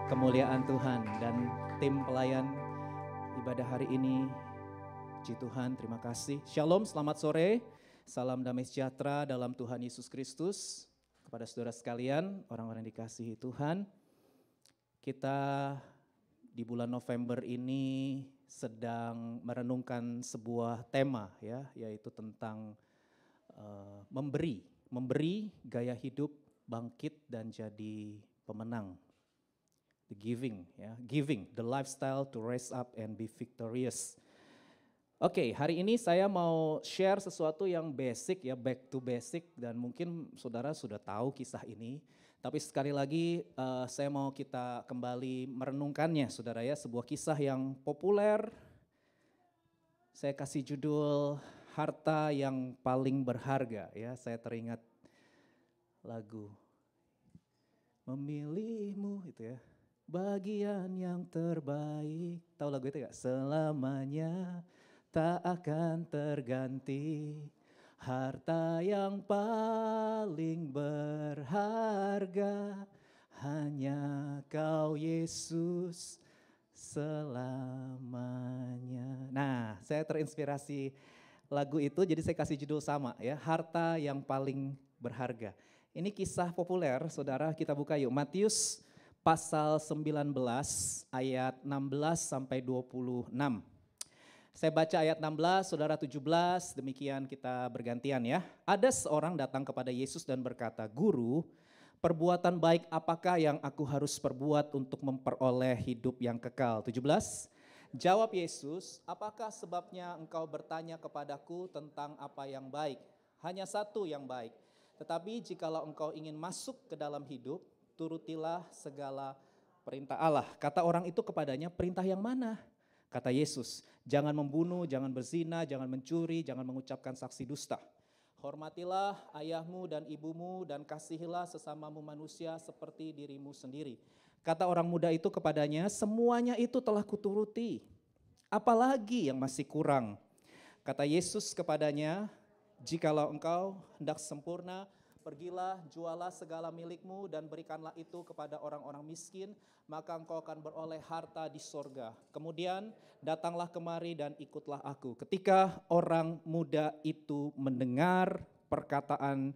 kemuliaan Tuhan dan tim pelayan ibadah hari ini. Puji Tuhan, terima kasih. Shalom, selamat sore. Salam damai sejahtera dalam Tuhan Yesus Kristus. Kepada saudara sekalian, orang-orang yang dikasihi Tuhan. Kita di bulan November ini sedang merenungkan sebuah tema ya, yaitu tentang memberi gaya hidup bangkit dan jadi pemenang. The giving, the lifestyle to rise up and be victorious. Oke, hari ini saya mau share sesuatu yang basic ya, back to basic, dan mungkin saudara sudah tahu kisah ini. Tapi sekali lagi saya mau kita kembali merenungkannya saudara ya, sebuah kisah yang populer. Saya kasih judul Harta yang Paling Berharga ya, saya teringat lagu Memilihmu itu ya. Bagian yang terbaik, tahu lagu itu gak? Selamanya tak akan terganti, harta yang paling berharga, hanya Kau Yesus selamanya. Nah, saya terinspirasi lagu itu, jadi saya kasih judul sama ya, Harta yang Paling Berharga. Ini kisah populer, saudara, kita buka yuk, Matius pasal 19 ayat 16 sampai 26. Saya baca ayat 16, saudara 17, demikian kita bergantian ya. Ada seorang datang kepada Yesus dan berkata, "Guru, perbuatan baik apakah yang aku harus perbuat untuk memperoleh hidup yang kekal?" 17. Jawab Yesus, "Apakah sebabnya engkau bertanya kepadaku tentang apa yang baik? Hanya satu yang baik. Tetapi jikalau engkau ingin masuk ke dalam hidup, turutilah segala perintah Allah." Kata orang itu kepadanya, "Perintah yang mana?" Kata Yesus, "Jangan membunuh, jangan berzina, jangan mencuri, jangan mengucapkan saksi dusta. Hormatilah ayahmu dan ibumu dan kasihilah sesamamu manusia seperti dirimu sendiri." Kata orang muda itu kepadanya, "Semuanya itu telah kuturuti. Apalagi yang masih kurang?" Kata Yesus kepadanya, "Jikalau engkau hendak sempurna, pergilah, jualah segala milikmu dan berikanlah itu kepada orang-orang miskin, maka engkau akan beroleh harta di sorga. Kemudian datanglah kemari dan ikutlah aku." Ketika orang muda itu mendengar perkataan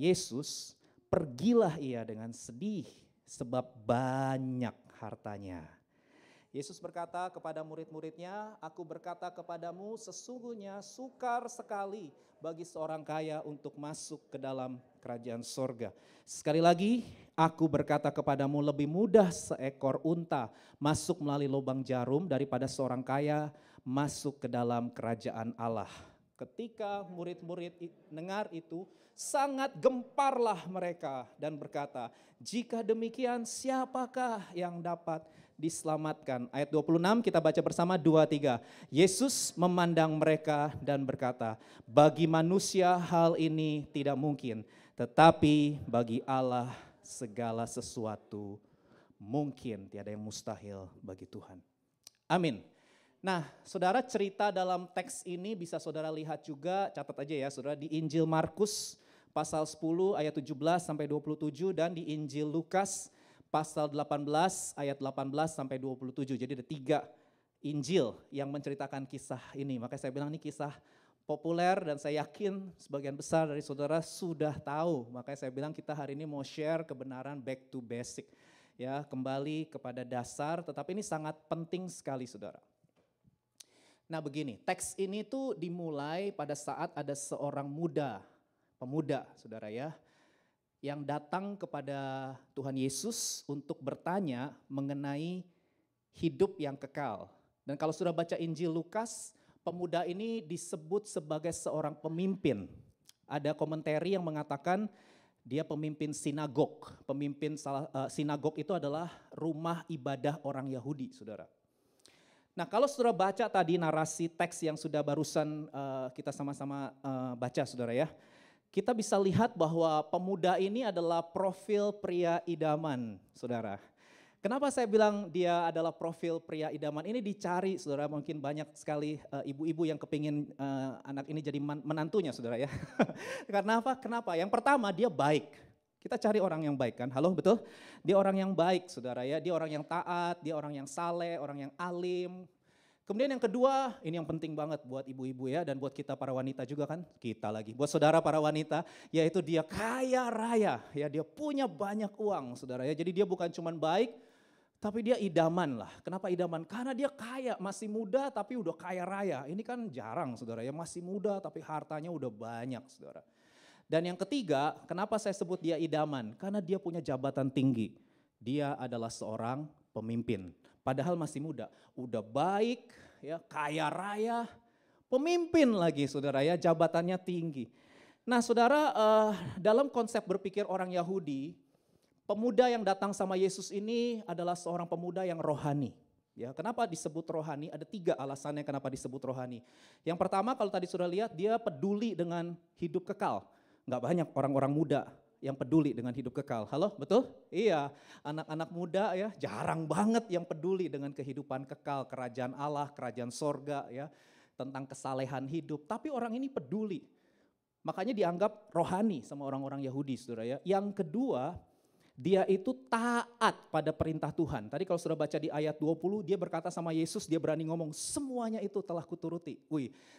Yesus, pergilah ia dengan sedih sebab banyak hartanya. Yesus berkata kepada murid-muridnya, "Aku berkata kepadamu, sesungguhnya sukar sekali bagi seorang kaya untuk masuk ke dalam kerajaan sorga. Sekali lagi, aku berkata kepadamu, lebih mudah seekor unta masuk melalui lubang jarum daripada seorang kaya masuk ke dalam kerajaan Allah." Ketika murid-murid dengar itu, sangat gemparlah mereka dan berkata, "Jika demikian, siapakah yang dapat diselamatkan?" Ayat 26 kita baca bersama 2-3. Yesus memandang mereka dan berkata, "Bagi manusia hal ini tidak mungkin, tetapi bagi Allah segala sesuatu mungkin." Tiada yang mustahil bagi Tuhan. Amin. Nah, saudara, cerita dalam teks ini bisa saudara lihat juga, catat aja ya saudara, di Injil Markus pasal 10 ayat 17 sampai 27 dan di Injil Lukas pasal 18 ayat 18 sampai 27. Jadi ada 3 Injil yang menceritakan kisah ini. Makanya saya bilang ini kisah populer dan saya yakin sebagian besar dari saudara sudah tahu. Makanya saya bilang kita hari ini mau share kebenaran back to basic. Ya, kembali kepada dasar, tetapi ini sangat penting sekali saudara. Nah begini, teks ini tuh dimulai pada saat ada seorang pemuda saudara ya, yang datang kepada Tuhan Yesus untuk bertanya mengenai hidup yang kekal. Dan kalau sudah baca Injil Lukas, pemuda ini disebut sebagai seorang pemimpin. Ada komentari yang mengatakan dia pemimpin sinagog. Sinagog itu adalah rumah ibadah orang Yahudi, saudara. Nah kalau saudara baca tadi narasi teks yang sudah barusan kita sama-sama baca saudara ya, kita bisa lihat bahwa pemuda ini adalah profil pria idaman saudara. Kenapa saya bilang dia adalah profil pria idaman? Ini dicari saudara, mungkin banyak sekali ibu-ibu yang kepingin anak ini jadi menantunya saudara ya. Karena apa? Kenapa? Yang pertama dia baik. Kita cari orang yang baik kan, halo betul? Dia orang yang baik saudara ya, dia orang yang taat, dia orang yang saleh, orang yang alim. Kemudian yang kedua, ini yang penting banget buat ibu-ibu ya dan buat kita para wanita juga kan, kita lagi. Buat saudara para wanita, yaitu dia kaya raya, ya dia punya banyak uang saudara ya. Jadi dia bukan cuman baik, tapi dia idaman lah. Kenapa idaman? Karena dia kaya, masih muda tapi udah kaya raya. Ini kan jarang saudara ya, masih muda tapi hartanya udah banyak saudara. Dan yang ketiga, kenapa saya sebut dia idaman? Karena dia punya jabatan tinggi. Dia adalah seorang pemimpin. Padahal masih muda, udah baik, ya kaya raya, pemimpin lagi saudara ya, jabatannya tinggi. Nah saudara, dalam konsep berpikir orang Yahudi, pemuda yang datang sama Yesus ini adalah seorang pemuda yang rohani. Ya, kenapa disebut rohani? Ada 3 alasannya kenapa disebut rohani. Yang pertama kalau tadi sudah lihat, dia peduli dengan hidup kekal. Nggak banyak orang-orang muda yang peduli dengan hidup kekal. Halo, betul? Iya, anak-anak muda ya jarang banget yang peduli dengan kehidupan kekal, kerajaan Allah, kerajaan sorga ya, tentang kesalehan hidup. Tapi orang ini peduli, makanya dianggap rohani sama orang-orang Yahudi saudara ya. Yang kedua, dia itu taat pada perintah Tuhan. Tadi kalau sudah baca di ayat 20, dia berkata sama Yesus, dia berani ngomong, semuanya itu telah kuturuti.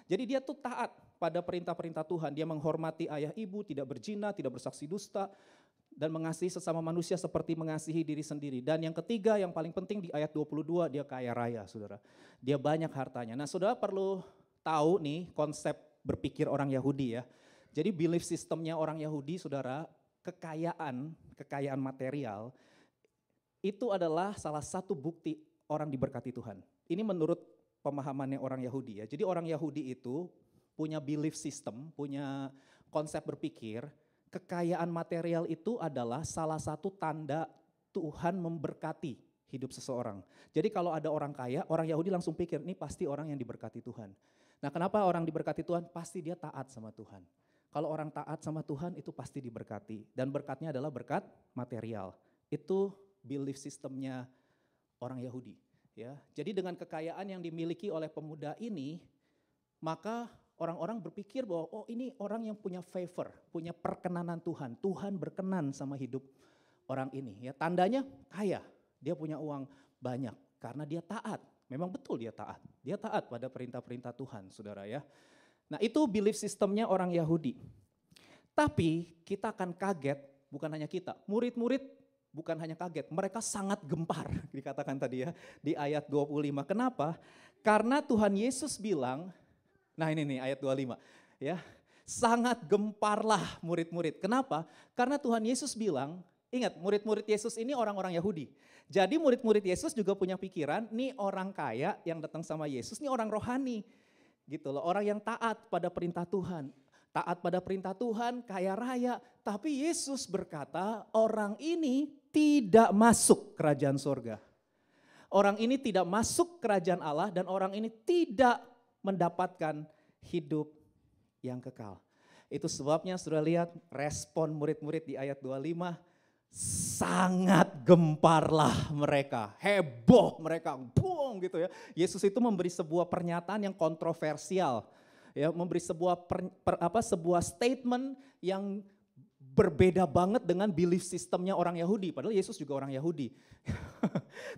Jadi dia tuh taat pada perintah-perintah Tuhan. Dia menghormati ayah ibu, tidak berzina, tidak bersaksi dusta, dan mengasihi sesama manusia seperti mengasihi diri sendiri. Dan yang ketiga, yang paling penting di ayat 22, dia kaya raya saudara. Dia banyak hartanya. Nah saudara perlu tahu nih konsep berpikir orang Yahudi ya. Jadi belief systemnya orang Yahudi saudara, kekayaan material itu adalah salah satu bukti orang diberkati Tuhan. Ini menurut pemahamannya orang Yahudi ya. Jadi orang Yahudi itu punya belief system, punya konsep berpikir, kekayaan material itu adalah salah satu tanda Tuhan memberkati hidup seseorang. Jadi kalau ada orang kaya, orang Yahudi langsung pikir, ini pasti orang yang diberkati Tuhan. Nah kenapa orang diberkati Tuhan? Pasti dia taat sama Tuhan. Kalau orang taat sama Tuhan itu pasti diberkati. Dan berkatnya adalah berkat material. Itu belief systemnya orang Yahudi. Ya. Jadi dengan kekayaan yang dimiliki oleh pemuda ini, maka orang-orang berpikir bahwa oh ini orang yang punya favor, punya perkenanan Tuhan. Tuhan berkenan sama hidup orang ini. Ya, tandanya kaya, dia punya uang banyak karena dia taat. Memang betul dia taat. Dia taat pada perintah-perintah Tuhan, saudara ya. Nah itu belief sistemnya orang Yahudi. Tapi kita akan kaget, bukan hanya kita, murid-murid bukan hanya kaget, mereka sangat gempar dikatakan tadi ya di ayat 25. Kenapa? Karena Tuhan Yesus bilang, nah ini nih ayat 25 ya, sangat gemparlah murid-murid. Kenapa? Karena Tuhan Yesus bilang, ingat murid-murid Yesus ini orang-orang Yahudi. Jadi murid-murid Yesus juga punya pikiran, nih orang kaya yang datang sama Yesus, nih orang rohani. Gitu loh, orang yang taat pada perintah Tuhan. Taat pada perintah Tuhan, kaya raya. Tapi Yesus berkata, orang ini tidak masuk kerajaan sorga. Orang ini tidak masuk kerajaan Allah dan orang ini tidak mendapatkan hidup yang kekal. Itu sebabnya sudah lihat respon murid-murid di ayat 25, sangat gemparlah mereka, heboh mereka, boom gitu ya. Yesus itu memberi sebuah pernyataan yang kontroversial, ya, memberi sebuah sebuah statement yang berbeda banget dengan belief sistemnya orang Yahudi. Padahal Yesus juga orang Yahudi.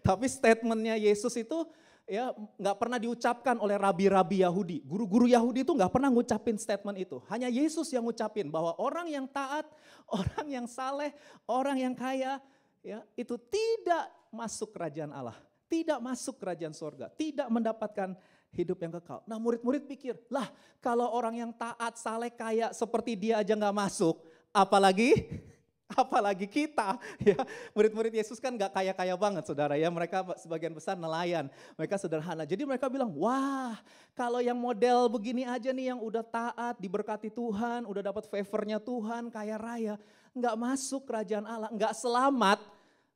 Tapi statementnya Yesus itu ya nggak pernah diucapkan oleh rabi-rabi Yahudi. Guru-guru Yahudi itu nggak pernah ngucapin statement itu. Hanya Yesus yang ngucapin bahwa orang yang taat, orang yang saleh, orang yang kaya, ya itu tidak masuk kerajaan Allah, tidak masuk kerajaan sorga, tidak mendapatkan hidup yang kekal. Nah murid-murid pikir, lah kalau orang yang taat, saleh, kaya seperti dia aja nggak masuk, apalagi kita ya. Murid-murid Yesus kan gak kaya-kaya banget saudara ya, mereka sebagian besar nelayan, mereka sederhana. Jadi mereka bilang, wah kalau yang model begini aja nih yang udah taat, diberkati Tuhan, udah dapat favornya Tuhan, kaya raya, gak masuk kerajaan Allah, gak selamat.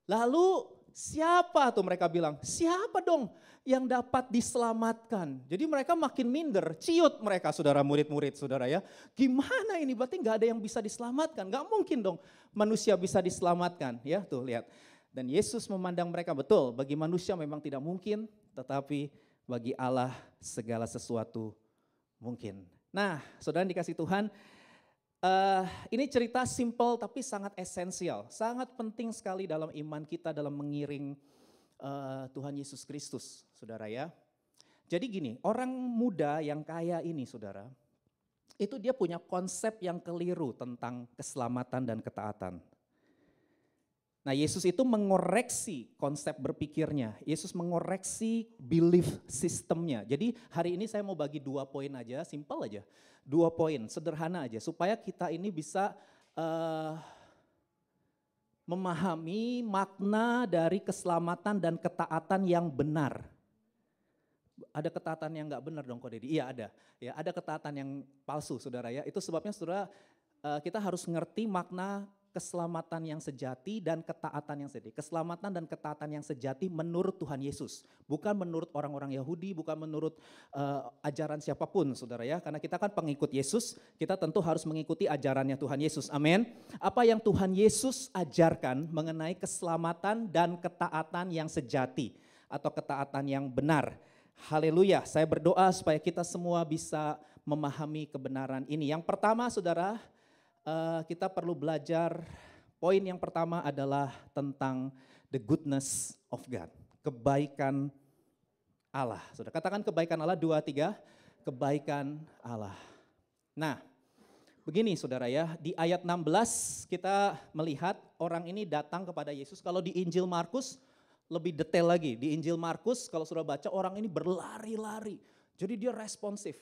Lalu siapa tuh mereka bilang, siapa dong yang dapat diselamatkan? Jadi mereka makin minder, ciut mereka saudara murid-murid saudara ya. Gimana ini, berarti gak ada yang bisa diselamatkan, gak mungkin dong manusia bisa diselamatkan. Ya tuh lihat, dan Yesus memandang mereka, betul bagi manusia memang tidak mungkin, tetapi bagi Allah segala sesuatu mungkin. Nah saudara dikasih Tuhan, Ini cerita simple tapi sangat esensial, sangat penting sekali dalam iman kita dalam mengiring Tuhan Yesus Kristus, saudara ya. Jadi gini, orang muda yang kaya ini saudara, itu dia punya konsep yang keliru tentang keselamatan dan ketaatan. Nah, Yesus itu mengoreksi konsep berpikirnya. Yesus mengoreksi belief sistemnya. Jadi hari ini saya mau bagi 2 poin aja, simple aja. 2 poin, sederhana aja. Supaya kita ini bisa memahami makna dari keselamatan dan ketaatan yang benar. Ada ketaatan yang nggak benar dong Ko Deddy? Iya ada. Ya, ada ketaatan yang palsu saudara ya. Itu sebabnya saudara kita harus ngerti makna keselamatan yang sejati dan ketaatan yang sejati. Keselamatan dan ketaatan yang sejati menurut Tuhan Yesus. Bukan menurut orang-orang Yahudi, bukan menurut ajaran siapapun saudara ya. Karena kita kan pengikut Yesus, kita tentu harus mengikuti ajarannya Tuhan Yesus. Amin. Apa yang Tuhan Yesus ajarkan mengenai keselamatan dan ketaatan yang sejati atau ketaatan yang benar. Haleluya, saya berdoa supaya kita semua bisa memahami kebenaran ini. Yang pertama saudara, kita perlu belajar, poin yang pertama adalah tentang the goodness of God, kebaikan Allah. Saudara katakan kebaikan Allah, 2, 3, kebaikan Allah. Nah, begini saudara ya, di ayat 16 kita melihat orang ini datang kepada Yesus. Kalau di Injil Markus lebih detail lagi, di Injil Markus kalau sudah baca orang ini berlari-lari. Jadi dia responsif.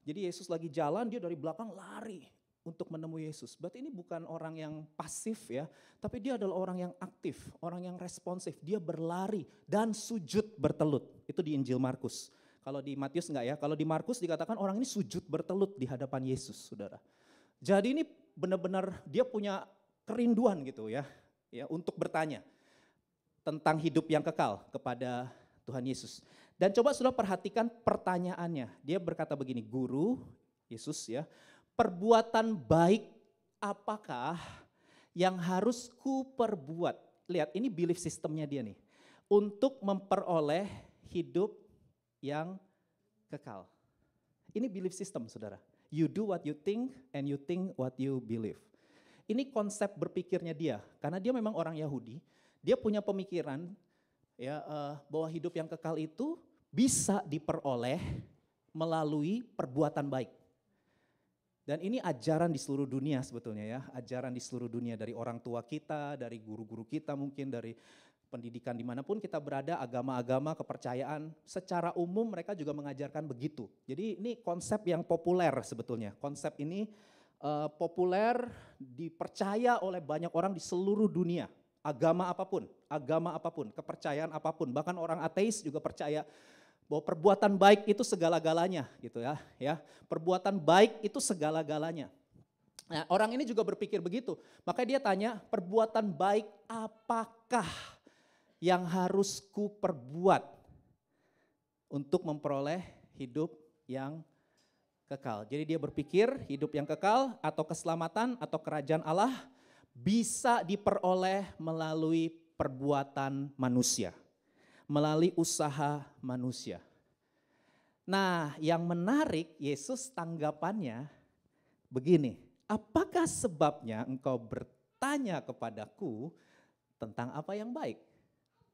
Jadi Yesus lagi jalan, dia dari belakang lari untuk menemui Yesus. Berarti ini bukan orang yang pasif ya, tapi dia adalah orang yang aktif, orang yang responsif. Dia berlari dan sujud bertelut. Itu di Injil Markus. Kalau di Matius enggak ya, kalau di Markus dikatakan orang ini sujud bertelut di hadapan Yesus, saudara. Jadi ini benar-benar dia punya kerinduan gitu ya untuk bertanya tentang hidup yang kekal kepada Tuhan Yesus. Dan coba saudara perhatikan pertanyaannya. Dia berkata begini, Guru, Yesus ya, perbuatan baik apakah yang harus ku perbuat? Lihat ini belief sistemnya dia nih. Untuk memperoleh hidup yang kekal. Ini belief system saudara. You do what you think and you think what you believe. Ini konsep berpikirnya dia. Karena dia memang orang Yahudi. Dia punya pemikiran ya bahwa hidup yang kekal itu bisa diperoleh melalui perbuatan baik. Dan ini ajaran di seluruh dunia sebetulnya ya, ajaran di seluruh dunia dari orang tua kita, dari guru-guru kita mungkin, dari pendidikan dimanapun kita berada, agama-agama, kepercayaan, secara umum mereka juga mengajarkan begitu. Jadi ini konsep yang populer sebetulnya, konsep ini populer, dipercaya oleh banyak orang di seluruh dunia, agama apapun, kepercayaan apapun, bahkan orang ateis juga percaya bahwa perbuatan baik itu segala-galanya gitu ya. Perbuatan baik itu segala-galanya. Nah, orang ini juga berpikir begitu. Makanya dia tanya, perbuatan baik apakah yang harus ku perbuat untuk memperoleh hidup yang kekal. Jadi dia berpikir hidup yang kekal atau keselamatan atau kerajaan Allah bisa diperoleh melalui perbuatan manusia. Melalui usaha manusia. Nah, yang menarik Yesus tanggapannya begini, apakah sebabnya engkau bertanya kepadaku tentang apa yang baik?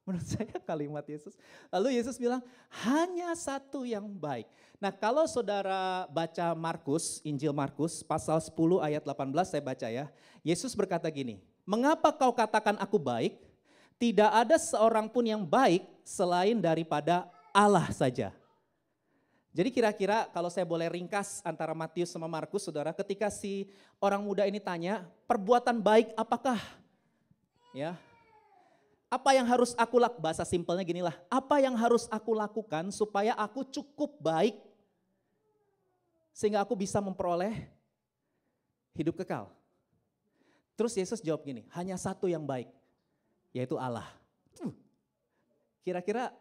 Menurut saya kalimat Yesus. Lalu Yesus bilang, hanya satu yang baik. Nah, kalau saudara baca Markus, Injil Markus pasal 10 ayat 18 saya baca ya. Yesus berkata gini, mengapa kau katakan aku baik? Tidak ada seorang pun yang baik selain daripada Allah saja. Jadi kira-kira kalau saya boleh ringkas antara Matius sama Markus, saudara, ketika si orang muda ini tanya, perbuatan baik apakah? Ya, apa yang harus aku lakukan? Bahasa simpelnya ginilah, apa yang harus aku lakukan supaya aku cukup baik sehingga aku bisa memperoleh hidup kekal? Terus Yesus jawab gini, hanya satu yang baik, yaitu Allah. Kira-kira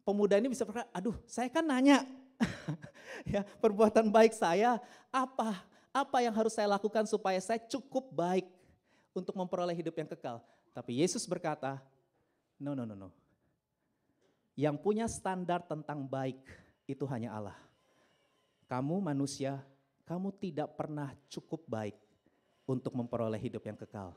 pemuda ini bisa berkata, aduh saya kan nanya, ya perbuatan baik saya apa yang harus saya lakukan supaya saya cukup baik untuk memperoleh hidup yang kekal. Tapi Yesus berkata, no. Yang punya standar tentang baik itu hanya Allah. Kamu manusia, kamu tidak pernah cukup baik untuk memperoleh hidup yang kekal.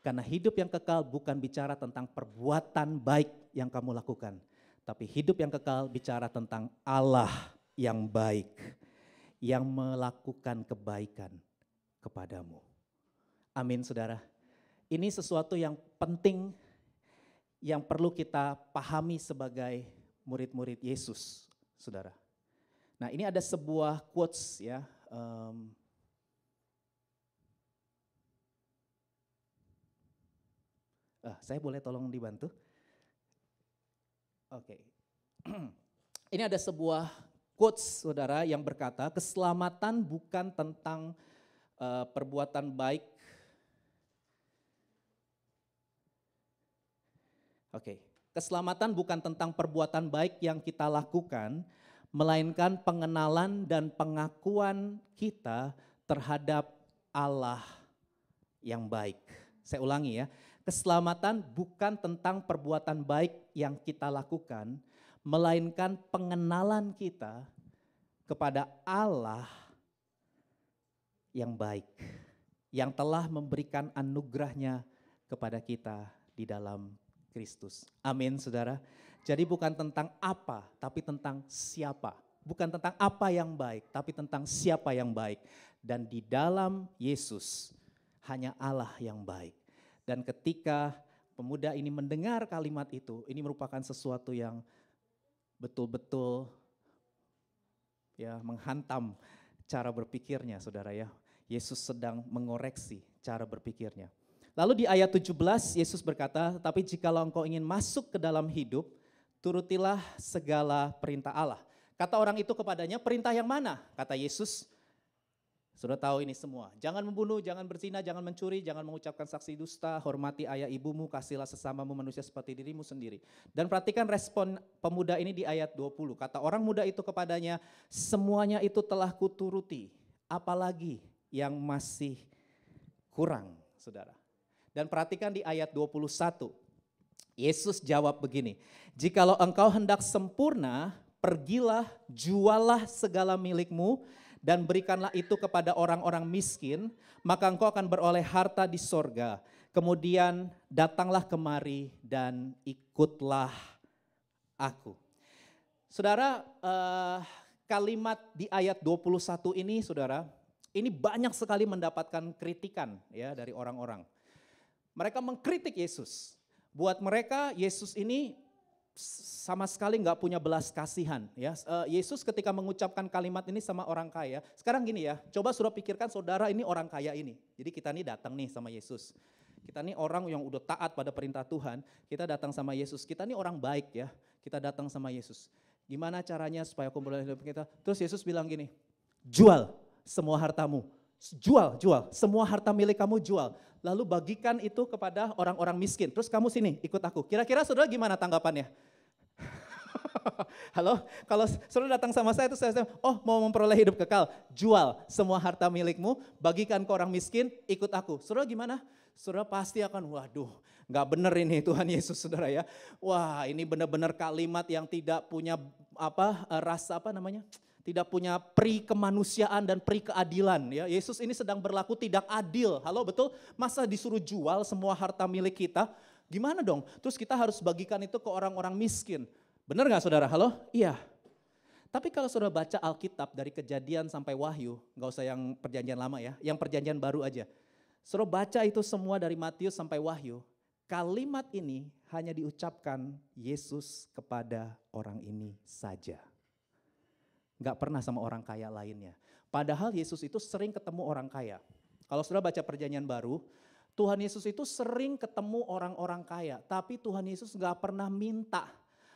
Karena hidup yang kekal bukan bicara tentang perbuatan baik yang kamu lakukan. Tapi hidup yang kekal bicara tentang Allah yang baik, yang melakukan kebaikan kepadamu. Amin saudara. Ini sesuatu yang penting yang perlu kita pahami sebagai murid-murid Yesus, saudara. Nah, ini ada sebuah quotes ya. Saya boleh tolong dibantu? Oke. Ini ada sebuah quotes, saudara, yang berkata, keselamatan bukan tentang perbuatan baik. Oke, keselamatan bukan tentang perbuatan baik yang kita lakukan, melainkan pengenalan dan pengakuan kita terhadap Allah yang baik. Saya ulangi ya, keselamatan bukan tentang perbuatan baik yang kita lakukan, melainkan pengenalan kita kepada Allah yang baik, yang telah memberikan anugerahnya kepada kita di dalam Kristus. Amin saudara. Jadi bukan tentang apa, tapi tentang siapa. Bukan tentang apa yang baik, tapi tentang siapa yang baik. Dan di dalam Yesus hanya Allah yang baik. Dan ketika pemuda ini mendengar kalimat itu, ini merupakan sesuatu yang betul-betul ya menghantam cara berpikirnya saudara ya. Yesus sedang mengoreksi cara berpikirnya. Lalu di ayat 17 Yesus berkata, tapi jikalau engkau ingin masuk ke dalam hidup, turutilah segala perintah Allah. Kata orang itu kepadanya, perintah yang mana? Kata Yesus, sudah tahu ini semua. Jangan membunuh, jangan berzina, jangan mencuri, jangan mengucapkan saksi dusta, hormati ayah ibumu, kasihlah sesamamu manusia seperti dirimu sendiri. Dan perhatikan respon pemuda ini di ayat 20. Kata orang muda itu kepadanya, semuanya itu telah kuturuti, apalagi yang masih kurang, saudara. Dan perhatikan di ayat 21, Yesus jawab begini, jikalau engkau hendak sempurna, pergilah, jualah segala milikmu, dan berikanlah itu kepada orang-orang miskin, maka engkau akan beroleh harta di sorga. Kemudian datanglah kemari dan ikutlah aku. Saudara, kalimat di ayat 21 ini saudara, ini banyak sekali mendapatkan kritikan ya dari orang-orang. Mereka mengkritik Yesus. Buat mereka Yesus ini sama sekali nggak punya belas kasihan. Ya, Yesus ketika mengucapkan kalimat ini sama orang kaya. Sekarang gini ya, coba sudah pikirkan saudara ini orang kaya ini. Jadi kita nih datang nih sama Yesus. Kita nih orang yang udah taat pada perintah Tuhan. Kita datang sama Yesus. Kita nih orang baik ya. Kita datang sama Yesus. Gimana caranya supaya aku memperoleh hidup kita? Terus Yesus bilang gini, jual semua hartamu. Jual, semua harta milik kamu jual. Lalu bagikan itu kepada orang-orang miskin. Terus kamu sini ikut aku. Kira-kira saudara gimana tanggapannya? Halo, kalau saudara datang sama saya, terus saya oh mau memperoleh hidup kekal, jual semua harta milikmu, bagikan ke orang miskin, ikut aku. Saudara gimana? Saudara pasti akan, waduh gak bener ini Tuhan Yesus saudara ya. Wah ini benar-benar kalimat yang tidak punya rasa tidak punya pri kemanusiaan dan pri keadilan ya. Yesus ini sedang berlaku tidak adil. Halo betul? Masa disuruh jual semua harta milik kita? Gimana dong? Terus kita harus bagikan itu ke orang-orang miskin. Benar gak saudara? Halo? Iya. Tapi kalau saudara baca Alkitab dari Kejadian sampai Wahyu, gak usah yang perjanjian lama ya, yang perjanjian baru aja. Saudara baca itu semua dari Matius sampai Wahyu, kalimat ini hanya diucapkan Yesus kepada orang ini saja. Gak pernah sama orang kaya lainnya. Padahal Yesus itu sering ketemu orang kaya. Kalau saudara baca perjanjian baru, Tuhan Yesus itu sering ketemu orang-orang kaya. Tapi Tuhan Yesus gak pernah minta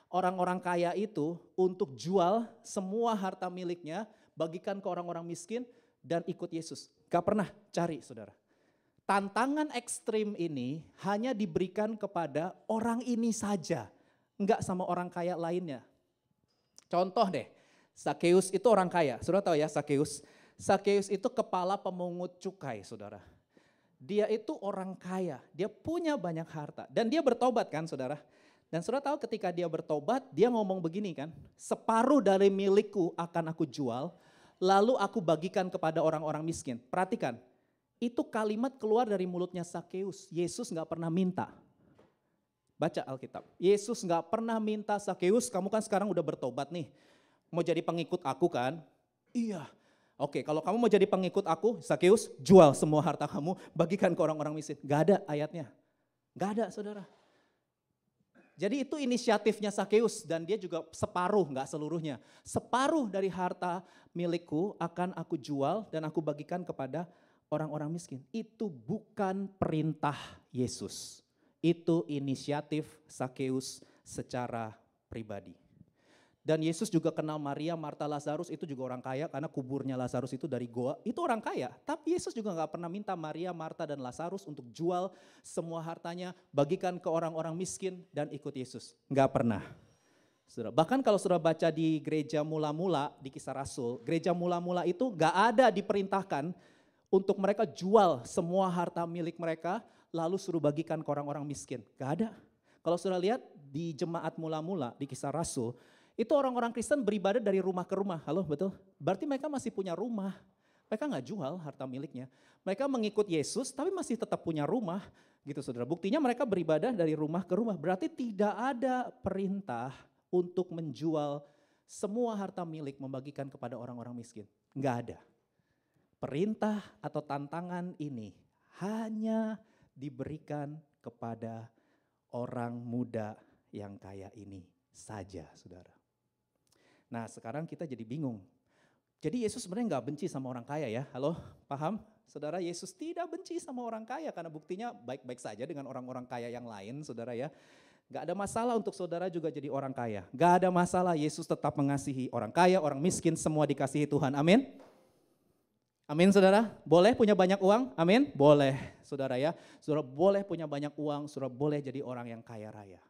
orang-orang kaya itu untuk jual semua harta miliknya, bagikan ke orang-orang miskin dan ikut Yesus. Gak pernah cari saudara. Tantangan ekstrim ini hanya diberikan kepada orang ini saja. Enggak sama orang kaya lainnya. Contoh deh. Sakeus itu orang kaya, saudara tahu ya Sakeus? Sakeus itu kepala pemungut cukai saudara. Dia itu orang kaya, dia punya banyak harta dan dia bertobat kan saudara. Dan saudara tahu ketika dia bertobat dia ngomong begini kan, separuh dari milikku akan aku jual, lalu aku bagikan kepada orang-orang miskin. Perhatikan, itu kalimat keluar dari mulutnya Sakeus. Yesus gak pernah minta. Baca Alkitab. Yesus gak pernah minta, Sakeus kamu kan sekarang udah bertobat nih. Mau jadi pengikut aku kan? Iya. Oke, kalau kamu mau jadi pengikut aku, Sakeus jual semua harta kamu, bagikan ke orang-orang miskin. Gak ada ayatnya. Gak ada saudara. Jadi itu inisiatifnya Sakeus dan dia juga separuh, gak seluruhnya. Separuh dari harta milikku akan aku jual dan aku bagikan kepada orang-orang miskin. Itu bukan perintah Yesus. Itu inisiatif Sakeus secara pribadi. Dan Yesus juga kenal Maria, Marta, Lazarus itu juga orang kaya karena kuburnya Lazarus itu dari goa. Itu orang kaya, tapi Yesus juga gak pernah minta Maria, Marta, dan Lazarus untuk jual semua hartanya, bagikan ke orang-orang miskin dan ikut Yesus. Gak pernah. Saudara, bahkan kalau saudara baca di gereja mula-mula di Kisah Rasul, gereja mula-mula itu gak ada diperintahkan untuk mereka jual semua harta milik mereka lalu suruh bagikan ke orang-orang miskin. Gak ada. Kalau saudara lihat di jemaat mula-mula di Kisah Rasul, itu orang-orang Kristen beribadah dari rumah ke rumah. Halo, betul? Berarti mereka masih punya rumah. Mereka gak jual harta miliknya. Mereka mengikut Yesus tapi masih tetap punya rumah. Gitu saudara. Buktinya mereka beribadah dari rumah ke rumah. Berarti tidak ada perintah untuk menjual semua harta milik membagikan kepada orang-orang miskin. Gak ada. Perintah atau tantangan ini hanya diberikan kepada orang muda yang kaya ini saja, saudara. Nah sekarang kita jadi bingung. Jadi Yesus sebenarnya gak benci sama orang kaya ya, halo paham? Saudara, Yesus tidak benci sama orang kaya karena buktinya baik-baik saja dengan orang-orang kaya yang lain, saudara ya. Gak ada masalah untuk saudara juga jadi orang kaya. Gak ada masalah, Yesus tetap mengasihi orang kaya, orang miskin, semua dikasihi Tuhan, amin. Amin saudara, boleh punya banyak uang, amin? Boleh saudara ya, saudara boleh punya banyak uang, saudara boleh jadi orang yang kaya raya.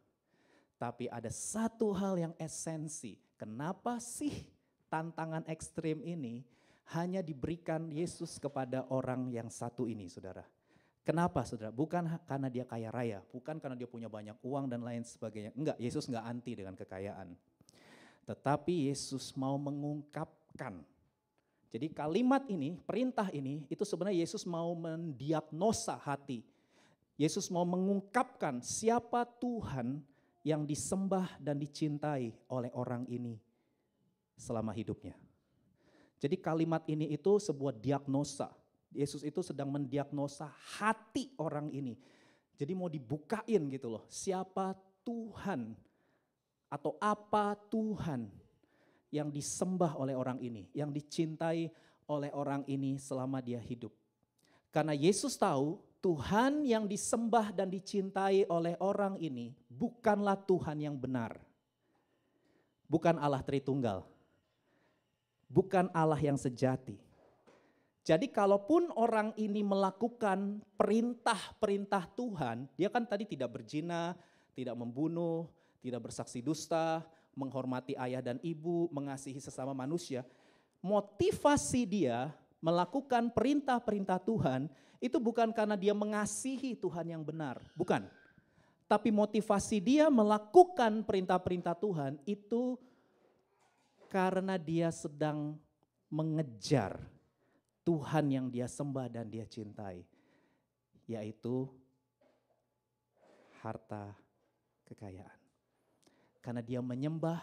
Tapi ada satu hal yang esensi, kenapa sih tantangan ekstrim ini hanya diberikan Yesus kepada orang yang satu ini saudara. Kenapa saudara? Bukan karena dia kaya raya, bukan karena dia punya banyak uang dan lain sebagainya. Enggak, Yesus enggak anti dengan kekayaan. Tetapi Yesus mau mengungkapkan. Jadi kalimat ini, perintah ini, itu sebenarnya Yesus mau mendiagnosa hati. Yesus mau mengungkapkan siapa Tuhan yang disembah dan dicintai oleh orang ini selama hidupnya. Jadi kalimat ini itu sebuah diagnosa. Yesus itu sedang mendiagnosa hati orang ini. Jadi mau dibukain gitu loh, siapa Tuhan atau apa Tuhan yang disembah oleh orang ini, yang dicintai oleh orang ini selama dia hidup. Karena Yesus tahu Tuhan yang disembah dan dicintai oleh orang ini bukanlah Tuhan yang benar. Bukan Allah Tritunggal. Bukan Allah yang sejati. Jadi kalaupun orang ini melakukan perintah-perintah Tuhan, dia kan tadi tidak berzina, tidak membunuh, tidak bersaksi dusta, menghormati ayah dan ibu, mengasihi sesama manusia. Motivasi dia melakukan perintah-perintah Tuhan itu bukan karena dia mengasihi Tuhan yang benar, bukan. Tapi motivasi dia melakukan perintah-perintah Tuhan itu karena dia sedang mengejar Tuhan yang dia sembah dan dia cintai, yaitu harta kekayaan. Karena dia menyembah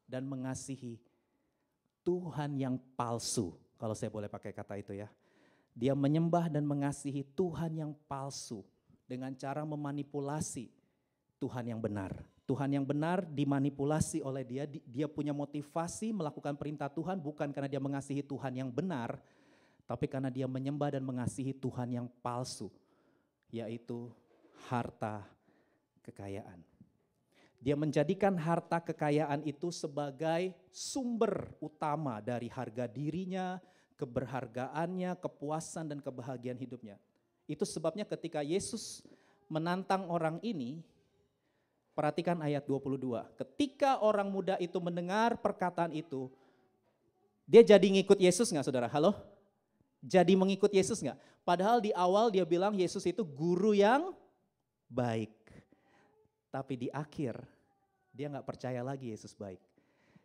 dan mengasihi Tuhan yang palsu, kalau saya boleh pakai kata itu ya. Dia menyembah dan mengasihi Tuhan yang palsu dengan cara memanipulasi Tuhan yang benar. Tuhan yang benar dimanipulasi oleh dia, dia punya motivasi melakukan perintah Tuhan bukan karena dia mengasihi Tuhan yang benar, tapi karena dia menyembah dan mengasihi Tuhan yang palsu, yaitu harta kekayaan. Dia menjadikan harta kekayaan itu sebagai sumber utama dari harga dirinya, keberhargaannya, kepuasan dan kebahagiaan hidupnya. Itu sebabnya ketika Yesus menantang orang ini, perhatikan ayat 22. Ketika orang muda itu mendengar perkataan itu, dia jadi ngikut Yesus gak saudara? Halo? Jadi mengikut Yesus gak? Padahal di awal dia bilang Yesus itu guru yang baik. Tapi di akhir dia gak percaya lagi Yesus baik.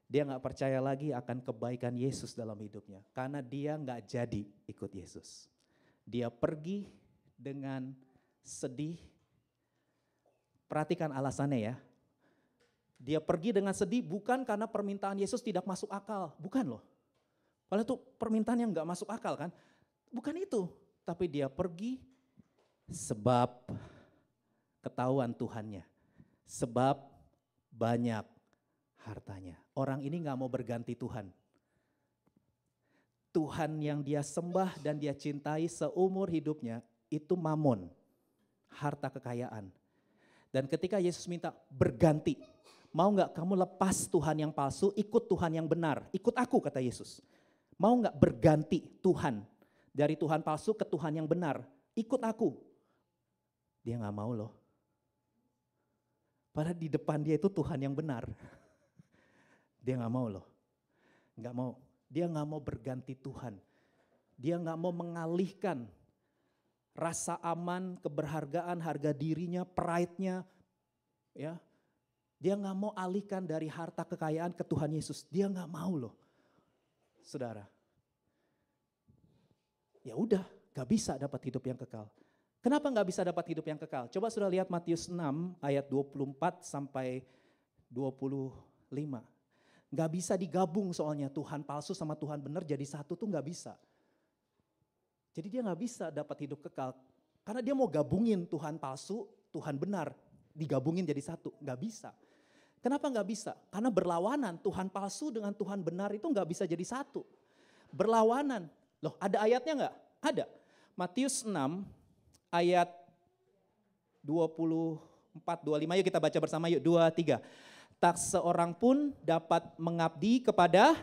Dia nggak percaya lagi akan kebaikan Yesus dalam hidupnya. Karena dia nggak jadi ikut Yesus. Dia pergi dengan sedih. Perhatikan alasannya ya. Dia pergi dengan sedih bukan karena permintaan Yesus tidak masuk akal. Bukan loh. Padahal itu permintaan yang nggak masuk akal kan. Bukan itu. Tapi dia pergi sebab ketahuan Tuhannya. Sebab banyak hartanya. Orang ini gak mau berganti Tuhan. Tuhan yang dia sembah dan dia cintai seumur hidupnya itu mamon, harta kekayaan. Dan ketika Yesus minta berganti, mau gak kamu lepas Tuhan yang palsu, ikut Tuhan yang benar, ikut aku kata Yesus. Mau gak berganti Tuhan, dari Tuhan palsu ke Tuhan yang benar, ikut aku. Dia gak mau loh. Padahal di depan dia itu Tuhan yang benar. Dia gak mau loh, gak mau. Dia gak mau berganti Tuhan. Dia gak mau mengalihkan rasa aman, keberhargaan, harga dirinya, pride-nya. Ya. Dia gak mau alihkan dari harta kekayaan ke Tuhan Yesus. Dia gak mau loh, saudara. Ya udah, gak bisa dapat hidup yang kekal. Kenapa gak bisa dapat hidup yang kekal? Coba sudah lihat Matius 6 ayat 24 sampai 25. Gak bisa digabung soalnya Tuhan palsu sama Tuhan benar jadi satu tuh gak bisa. Jadi dia gak bisa dapat hidup kekal. Karena dia mau gabungin Tuhan palsu, Tuhan benar. Digabungin jadi satu, gak bisa. Kenapa gak bisa? Karena berlawanan Tuhan palsu dengan Tuhan benar itu gak bisa jadi satu. Berlawanan. Loh ada ayatnya gak? Ada. Matius 6 ayat 24, 25 yuk kita baca bersama yuk 2, 3. Tak seorang pun dapat mengabdi kepada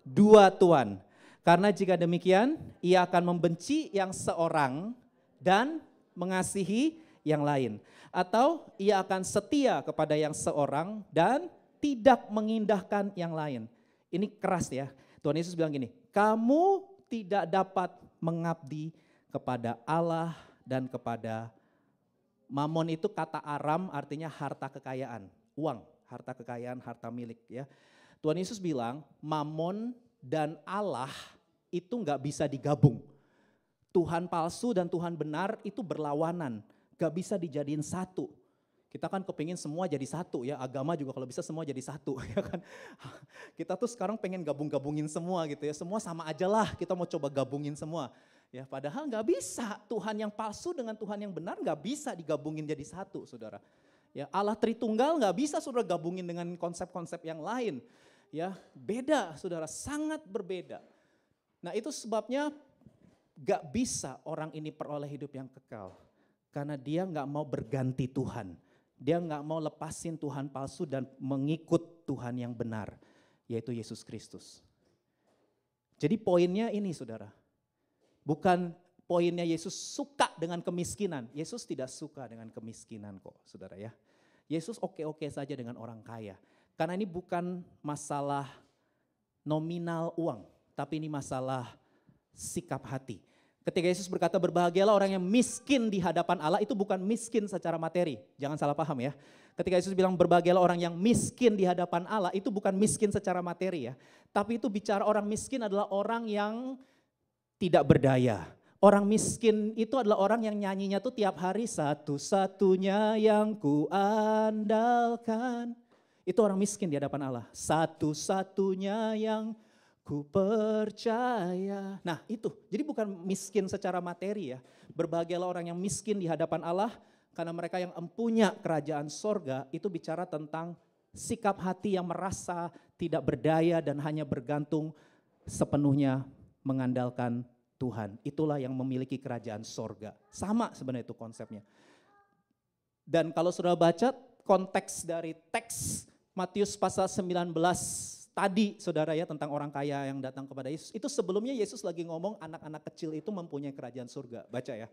dua tuan. Karena jika demikian, ia akan membenci yang seorang dan mengasihi yang lain. Atau ia akan setia kepada yang seorang dan tidak mengindahkan yang lain. Ini keras ya. Tuhan Yesus bilang gini, kamu tidak dapat mengabdi kepada Allah dan kepada mamon. Itu kata Aram artinya harta kekayaan, uang. Harta kekayaan, harta milik ya. Tuhan Yesus bilang mamon dan Allah itu gak bisa digabung. Tuhan palsu dan Tuhan benar itu berlawanan, gak bisa dijadiin satu. Kita kan kepingin semua jadi satu ya, agama juga kalau bisa semua jadi satu ya kan. Kita tuh sekarang pengen gabung-gabungin semua gitu ya, semua sama aja lah kita mau coba gabungin semua. Ya padahal gak bisa, Tuhan yang palsu dengan Tuhan yang benar gak bisa digabungin jadi satu saudara. Ya, Allah Tritunggal gak bisa saudara gabungin dengan konsep-konsep yang lain. Ya, beda saudara, sangat berbeda. Nah itu sebabnya gak bisa orang ini peroleh hidup yang kekal. Karena dia gak mau berganti Tuhan. Dia gak mau lepasin Tuhan palsu dan mengikut Tuhan yang benar. Yaitu Yesus Kristus. Jadi poinnya ini saudara. Bukan poinnya Yesus suka dengan kemiskinan. Yesus tidak suka dengan kemiskinan kok saudara ya. Yesus oke-oke saja dengan orang kaya. Karena ini bukan masalah nominal uang. Tapi ini masalah sikap hati. Ketika Yesus berkata berbahagialah orang yang miskin di hadapan Allah. Itu bukan miskin secara materi. Jangan salah paham ya. Ketika Yesus bilang berbahagialah orang yang miskin di hadapan Allah. Itu bukan miskin secara materi ya. Tapi itu bicara orang miskin adalah orang yang tidak berdaya. Orang miskin itu adalah orang yang nyanyinya tuh tiap hari satu-satunya yang ku andalkan. Itu orang miskin di hadapan Allah. Satu-satunya yang ku percaya. Nah itu, jadi bukan miskin secara materi ya. Berbahagialah orang yang miskin di hadapan Allah. Karena mereka yang empunya kerajaan sorga itu bicara tentang sikap hati yang merasa tidak berdaya dan hanya bergantung sepenuhnya mengandalkan Tuhan. Itulah yang memiliki kerajaan sorga. Sama sebenarnya itu konsepnya. Dan kalau sudah baca konteks dari teks Matius pasal 19 tadi saudara ya tentang orang kaya yang datang kepada Yesus. Itu sebelumnya Yesus lagi ngomong anak-anak kecil itu mempunyai kerajaan surga. Baca ya.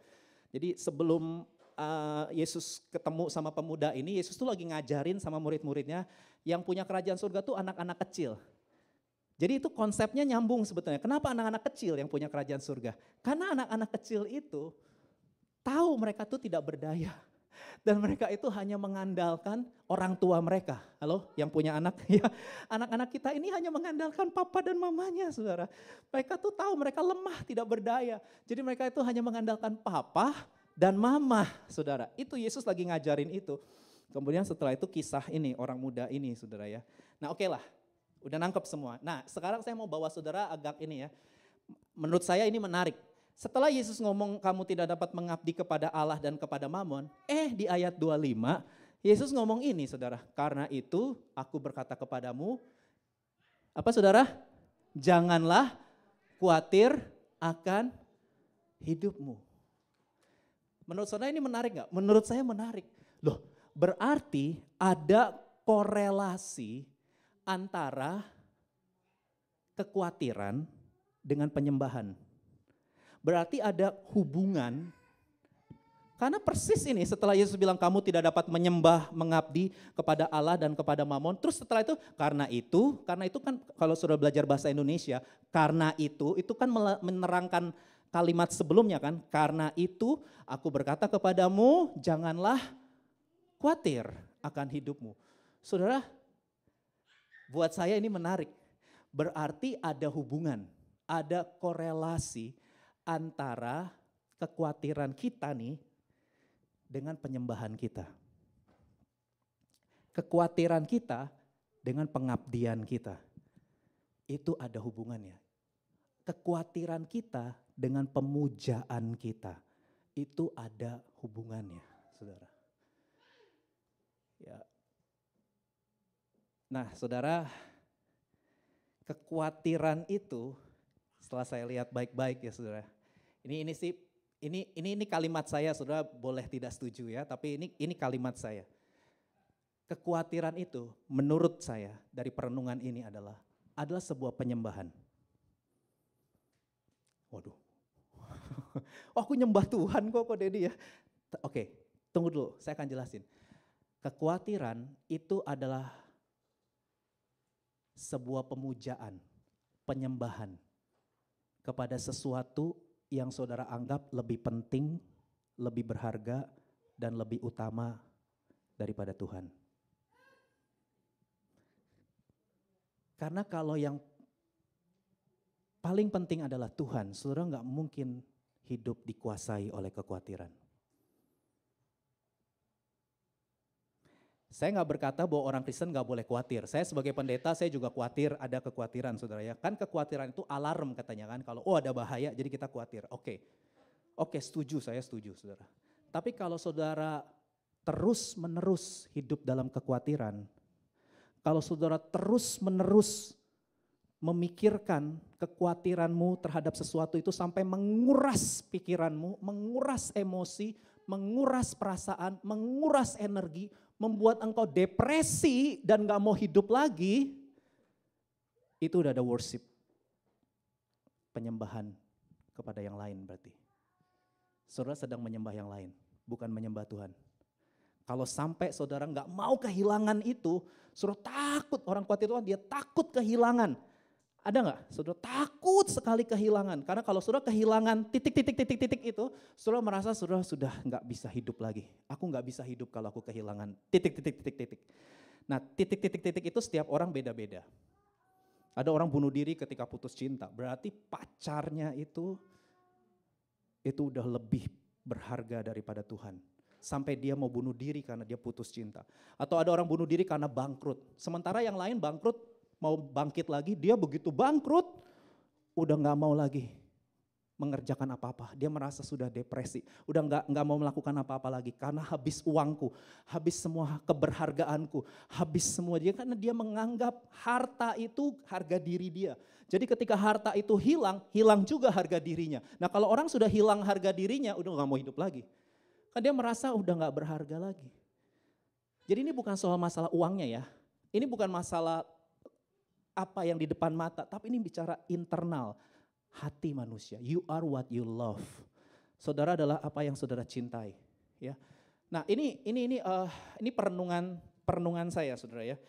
Jadi sebelum Yesus ketemu sama pemuda ini, Yesus tuh lagi ngajarin sama murid-muridnya yang punya kerajaan surga tuh anak-anak kecil. Jadi itu konsepnya nyambung sebetulnya. Kenapa anak-anak kecil yang punya kerajaan surga? Karena anak-anak kecil itu tahu mereka tuh tidak berdaya. Dan mereka itu hanya mengandalkan orang tua mereka. Halo, yang punya anak, ya, anak-anak kita ini hanya mengandalkan papa dan mamanya, saudara. Mereka tuh tahu mereka lemah, tidak berdaya. Jadi mereka itu hanya mengandalkan papa dan mama, saudara. Itu Yesus lagi ngajarin itu. Kemudian setelah itu kisah ini, orang muda ini, saudara ya. Nah oke lah, udah nangkep semua. Nah sekarang saya mau bawa saudara agak ini ya. Menurut saya ini menarik. Setelah Yesus ngomong kamu tidak dapat mengabdi kepada Allah dan kepada Mamon, di ayat 25 Yesus ngomong ini saudara, karena itu aku berkata kepadamu, apa saudara? Janganlah khawatir akan hidupmu. Menurut saudara ini menarik gak? Menurut saya menarik. Loh, berarti ada korelasi antara kekhawatiran dengan penyembahan. Berarti ada hubungan, karena persis ini setelah Yesus bilang kamu tidak dapat menyembah, mengabdi kepada Allah dan kepada Mamon. Terus setelah itu karena itu kan kalau sudah belajar bahasa Indonesia, karena itu kan menerangkan kalimat sebelumnya kan. Karena itu aku berkata kepadamu janganlah khawatir akan hidupmu. Saudara, buat saya ini menarik. Berarti ada hubungan, ada korelasi antara kekhawatiran kita nih dengan penyembahan kita. Kekhawatiran kita dengan pengabdian kita. Itu ada hubungannya. Kekhawatiran kita dengan pemujaan kita. Itu ada hubungannya, saudara. Ya. Nah, saudara, kekhawatiran itu setelah saya lihat baik-baik ya saudara. Ini kalimat saya, saudara boleh tidak setuju ya, tapi ini kalimat saya. Kekhawatiran itu menurut saya dari perenungan ini adalah sebuah penyembahan. Waduh, aku nyembah Tuhan kok Dedi ya. Oke, tunggu dulu, saya akan jelasin. Kekhawatiran itu adalah sebuah pemujaan, penyembahan kepada sesuatu yang saudara anggap lebih penting, lebih berharga, dan lebih utama daripada Tuhan. Karena kalau yang paling penting adalah Tuhan, saudara nggak mungkin hidup dikuasai oleh kekhawatiran. Saya nggak berkata bahwa orang Kristen nggak boleh khawatir. Saya sebagai pendeta, saya juga khawatir ada kekhawatiran saudara ya. Kan kekhawatiran itu alarm katanya kan. Kalau ada bahaya jadi kita khawatir. Oke, setuju, saya setuju saudara. Tapi kalau saudara terus menerus hidup dalam kekhawatiran, kalau saudara terus menerus memikirkan kekhawatiranmu terhadap sesuatu itu sampai menguras pikiranmu, menguras emosi, menguras perasaan, menguras energi, membuat engkau depresi dan gak mau hidup lagi, itu udah ada worship, penyembahan kepada yang lain berarti. Saudara sedang menyembah yang lain, bukan menyembah Tuhan. Kalau sampai saudara gak mau kehilangan itu, saudara takut, orang khawatir Tuhan dia takut kehilangan. Ada gak? Saudara takut sekali kehilangan. Karena kalau saudara kehilangan titik itu, saudara merasa saudara sudah gak bisa hidup lagi. Aku gak bisa hidup kalau aku kehilangan titik. Nah titik itu setiap orang beda-beda. Ada orang bunuh diri ketika putus cinta. Berarti pacarnya itu udah lebih berharga daripada Tuhan. Sampai dia mau bunuh diri karena dia putus cinta. Atau ada orang bunuh diri karena bangkrut. Sementara yang lain bangkrut, mau bangkit lagi, dia begitu bangkrut, udah gak mau lagi mengerjakan apa-apa. Dia merasa sudah depresi, udah gak mau melakukan apa-apa lagi. Karena habis uangku, habis semua keberhargaanku, habis semua dia. Karena dia menganggap harta itu harga diri dia. Jadi ketika harta itu hilang juga harga dirinya. Nah kalau orang sudah hilang harga dirinya, udah gak mau hidup lagi. Kan dia merasa udah gak berharga lagi. Jadi ini bukan soal masalah uangnya ya. Ini bukan masalah apa yang di depan mata, tapi ini bicara internal, hati manusia. You are what you love. Saudara adalah apa yang saudara cintai, ya. Nah, ini perenungan saya, saudara ya.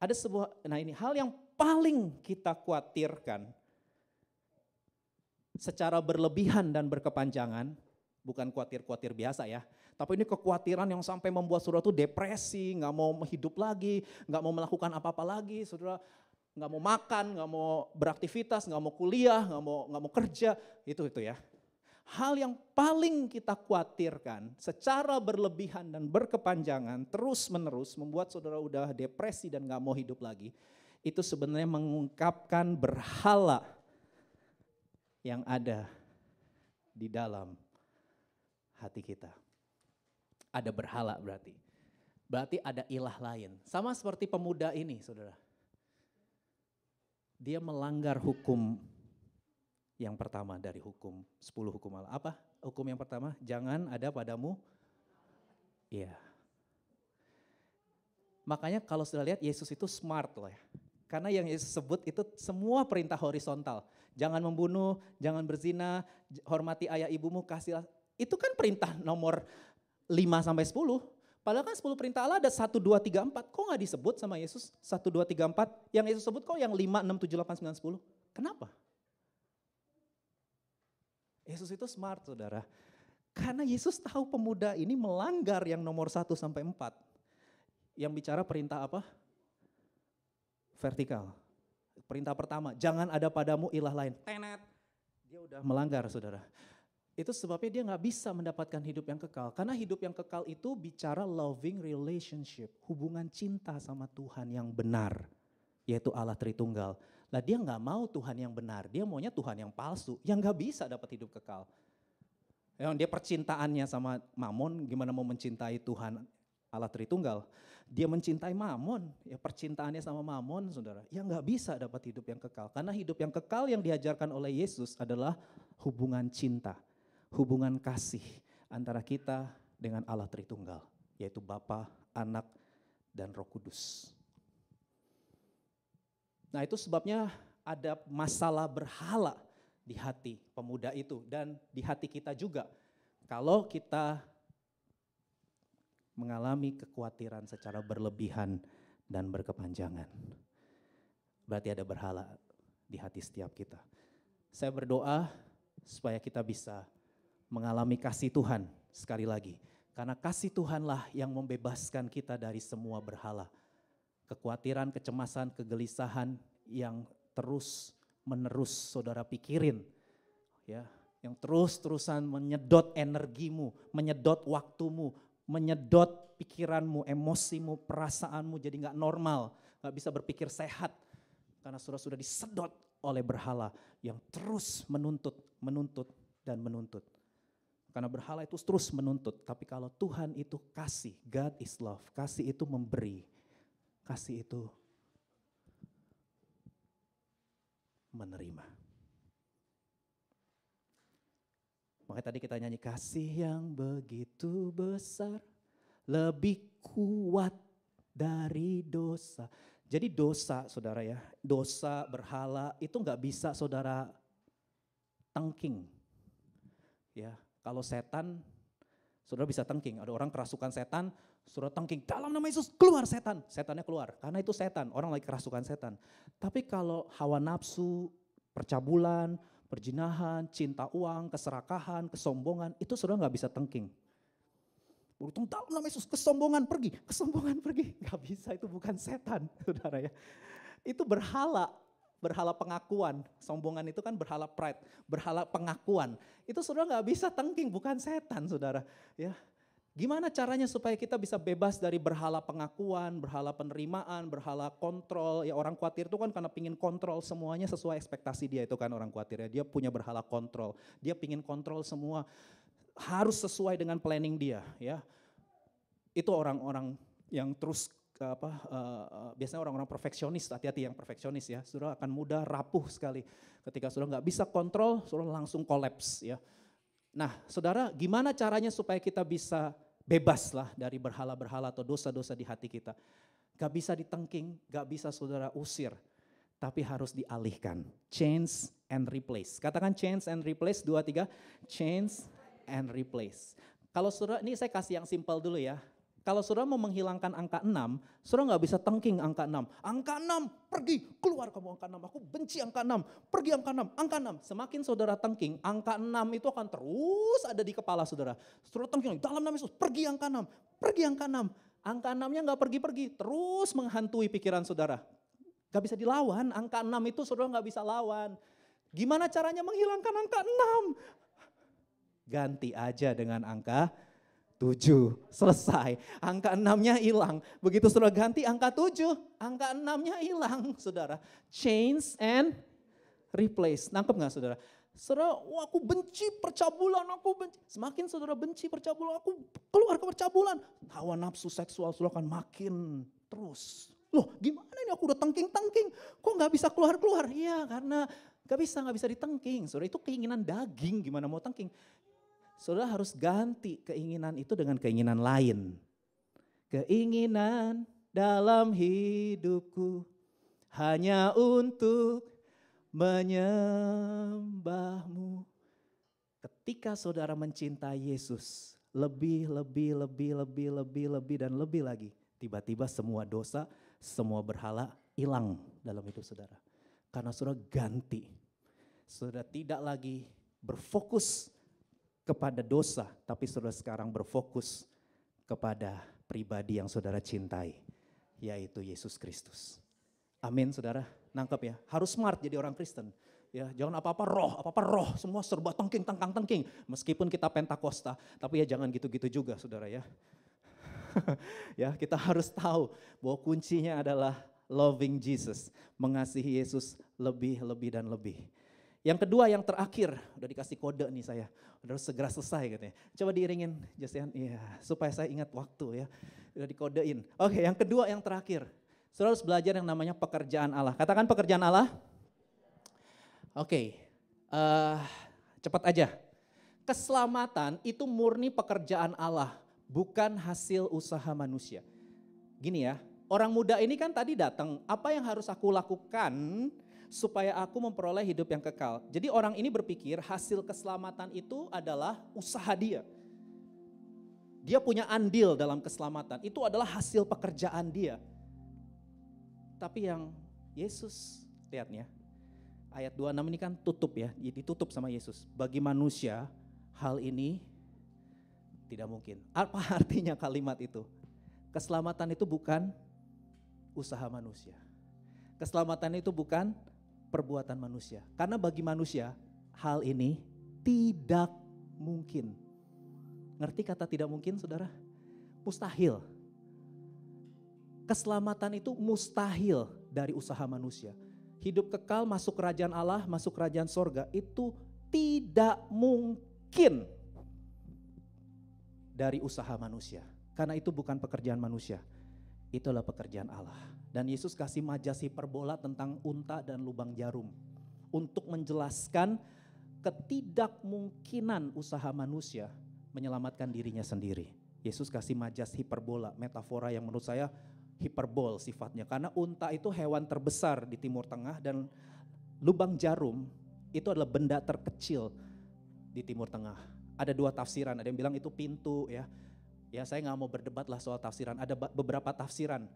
Ada ini hal yang paling kita khawatirkan secara berlebihan dan berkepanjangan, bukan khawatir biasa ya, Tapi ini kekhawatiran yang sampai membuat saudara tuh depresi, nggak mau hidup lagi, nggak mau melakukan apa-apa lagi, saudara nggak mau makan, nggak mau beraktivitas, nggak mau kuliah, nggak mau kerja, itu ya. Hal yang paling kita khawatirkan secara berlebihan dan berkepanjangan terus menerus membuat saudara udah depresi dan gak mau hidup lagi. Itu sebenarnya mengungkapkan berhala yang ada di dalam hati kita. Ada berhala berarti. Berarti ada ilah lain. Sama seperti pemuda ini saudara. Dia melanggar hukum yang pertama dari hukum 10 hukum Allah. Apa hukum yang pertama? Jangan ada padamu. Iya. Makanya kalau sudah lihat Yesus itu smart loh ya. Karena yang Yesus sebut itu semua perintah horizontal. Jangan membunuh, jangan berzina, hormati ayah ibumu, kasih. Itu kan perintah nomor 5 sampai 10. Padahal kan 10 perintah Allah ada 1, 2, 3, 4. Kok gak disebut sama Yesus 1, 2, 3, 4? Yang Yesus sebut kok yang 5, 6, 7, 8, 9, 10? Kenapa? Yesus itu smart saudara. Karena Yesus tahu pemuda ini melanggar yang nomor 1 sampai 4. Yang bicara perintah apa? Vertikal. Perintah pertama, jangan ada padamu ilah lain. Tenet. Dia udah melanggar saudara. Itu sebabnya dia gak bisa mendapatkan hidup yang kekal. Karena hidup yang kekal itu bicara loving relationship. Hubungan cinta sama Tuhan yang benar. Yaitu Allah Tritunggal. Lah dia gak mau Tuhan yang benar, dia maunya Tuhan yang palsu, yang gak bisa dapat hidup kekal. Yang dia percintaannya sama Mamon, gimana mau mencintai Tuhan Allah Tritunggal. Dia mencintai Mamon, ya percintaannya sama Mamon saudara, yang gak bisa dapat hidup yang kekal. Karena hidup yang kekal yang diajarkan oleh Yesus adalah hubungan cinta, hubungan kasih antara kita dengan Allah Tritunggal. Yaitu Bapa, Anak, dan Roh Kudus. Nah itu sebabnya ada masalah berhala di hati pemuda itu dan di hati kita juga. Kalau kita mengalami kekhawatiran secara berlebihan dan berkepanjangan. Berarti ada berhala di hati setiap kita. Saya berdoa supaya kita bisa mengalami kasih Tuhan sekali lagi. Karena kasih Tuhanlah yang membebaskan kita dari semua berhala. Kekhawatiran, kecemasan, kegelisahan yang terus menerus saudara pikirin. Ya, yang terus-terusan menyedot energimu, menyedot waktumu, menyedot pikiranmu, emosimu, perasaanmu jadi gak normal, gak bisa berpikir sehat. Karena sudah disedot oleh berhala yang terus menuntut, dan menuntut. Karena berhala itu terus menuntut, tapi kalau Tuhan itu kasih, God is love, kasih itu memberi. Kasih itu menerima. Makanya tadi kita nyanyi kasih yang begitu besar, lebih kuat dari dosa. Jadi dosa saudara ya, dosa berhala itu gak bisa saudara tengking. Ya, kalau setan saudara bisa tengking, ada orang kerasukan setan, saudara tengking, dalam nama Yesus keluar setan, setannya keluar. Karena itu setan, orang lagi kerasukan setan. Tapi kalau hawa nafsu, percabulan, perjinahan, cinta uang, keserakahan, kesombongan, itu saudara gak bisa tengking. Untung dalam nama Yesus kesombongan pergi. Gak bisa, itu bukan setan saudara ya. Itu berhala pengakuan. Sombongan itu kan berhala pride, berhala pengakuan. Itu saudara gak bisa tengking, bukan setan saudara. Ya, gimana caranya supaya kita bisa bebas dari berhala pengakuan, berhala penerimaan, berhala kontrol. Ya orang khawatir itu kan karena pingin kontrol semuanya sesuai ekspektasi dia, itu kan orang khawatir ya. Dia punya berhala kontrol, dia pingin kontrol semua harus sesuai dengan planning dia ya. Itu orang-orang yang terus biasanya orang-orang perfeksionis, hati-hati yang perfeksionis ya, saudara akan mudah rapuh sekali. Ketika saudara gak bisa kontrol, saudara langsung kolaps ya. Nah saudara, gimana caranya supaya kita bisa bebas lah dari berhala-berhala atau dosa-dosa di hati kita. Gak bisa ditengking, gak bisa saudara usir, tapi harus dialihkan. Change and replace. Katakan change and replace, 2, 3. Change and replace. Kalau saudara, ini saya kasih yang simple dulu ya. Kalau saudara mau menghilangkan angka 6, saudara nggak bisa tengking angka 6. Angka 6, pergi, keluar kamu angka 6. Aku benci angka 6, pergi angka 6, angka 6. Semakin saudara tengking, angka 6 itu akan terus ada di kepala saudara. Saudara tengking, dalam nama Yesus, pergi angka 6, pergi angka 6. Angka 6-nya nggak pergi-pergi, terus menghantui pikiran saudara. Gak bisa dilawan, angka 6 itu saudara gak bisa lawan. Gimana caranya menghilangkan angka 6? Ganti aja dengan angka 7, selesai. Angka 6-nya hilang. Begitu saudara ganti angka 7, angka 6-nya hilang saudara. Change and replace. Nangkep gak saudara? Saudara, wah aku benci percabulan, aku benci. Semakin saudara benci percabulan, aku keluar ke percabulan. Hawa nafsu seksual saudara akan makin terus. Loh gimana ini aku udah tengking-tengking, kok gak bisa keluar-keluar? Iya karena gak bisa ditengking. Saudara itu keinginan daging, gimana mau tengking? Saudara harus ganti keinginan itu dengan keinginan lain. Keinginan dalam hidupku hanya untuk menyembahmu. Ketika saudara mencintai Yesus lebih dan lebih lagi, tiba-tiba semua dosa, semua berhala hilang dalam hidup saudara. Karena saudara ganti. Saudara tidak lagi berfokus kepada dosa, tapi saudara sekarang berfokus kepada pribadi yang saudara cintai, yaitu Yesus Kristus. Amin saudara, nangkep ya. Harus smart jadi orang Kristen. Ya, jangan apa-apa roh, semua serba tengking. Meskipun kita Pentakosta, tapi ya jangan gitu-gitu juga saudara ya. Ya, kita harus tahu bahwa kuncinya adalah loving Jesus, mengasihi Yesus lebih dan lebih. Yang kedua, yang terakhir, udah dikasih kode nih saya, udah segera selesai katanya. Coba diiringin Jasian, iya, supaya saya ingat waktu ya, udah dikodein. Oke, yang kedua, yang terakhir, saudara harus belajar yang namanya pekerjaan Allah. Katakan pekerjaan Allah. Oke, cepat aja. Keselamatan itu murni pekerjaan Allah, bukan hasil usaha manusia. Gini ya, orang muda ini kan tadi datang, apa yang harus aku lakukan supaya aku memperoleh hidup yang kekal. Jadi orang ini berpikir hasil keselamatan itu adalah usaha dia. Dia punya andil dalam keselamatan, itu adalah hasil pekerjaan dia. Tapi yang Yesus, lihatnya, ayat 26 ini kan tutup ya, ditutup sama Yesus. Bagi manusia hal ini tidak mungkin. Apa artinya kalimat itu? Keselamatan itu bukan usaha manusia. Keselamatan itu bukan perbuatan manusia. Karena bagi manusia hal ini tidak mungkin. Ngerti kata tidak mungkin saudara? Mustahil. Keselamatan itu mustahil dari usaha manusia. Hidup kekal, masuk kerajaan Allah, masuk kerajaan sorga itu tidak mungkin dari usaha manusia. Karena itu bukan pekerjaan manusia, itulah pekerjaan Allah. Dan Yesus kasih majas hiperbola tentang unta dan lubang jarum. Untuk menjelaskan ketidakmungkinan usaha manusia menyelamatkan dirinya sendiri. Yesus kasih majas hiperbola, metafora yang menurut saya hiperbol sifatnya. Karena unta itu hewan terbesar di Timur Tengah dan lubang jarum itu adalah benda terkecil di Timur Tengah. Ada dua tafsiran, ada yang bilang itu pintu ya. Ya saya gak mau berdebat lah soal tafsiran, ada beberapa tafsiran.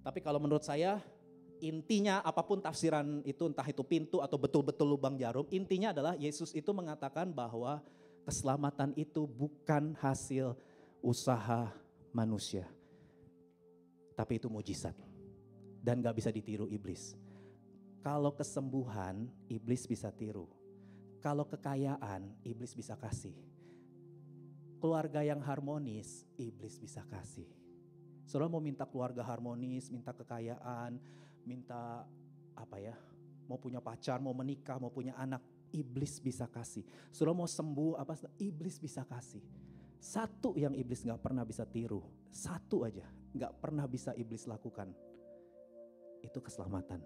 Tapi kalau menurut saya intinya apapun tafsiran itu, entah itu pintu atau betul-betul lubang jarum, intinya adalah Yesus itu mengatakan bahwa keselamatan itu bukan hasil usaha manusia. Tapi itu mujizat dan gak bisa ditiru iblis. Kalau kesembuhan, iblis bisa tiru. Kalau kekayaan, iblis bisa kasih. Keluarga yang harmonis, iblis bisa kasih. Saudara mau minta keluarga harmonis, minta kekayaan, minta apa ya, mau punya pacar, mau menikah, mau punya anak, iblis bisa kasih. Saudara mau sembuh, apa? Iblis bisa kasih. Satu yang iblis gak pernah bisa tiru, satu aja gak pernah bisa iblis lakukan, itu keselamatan.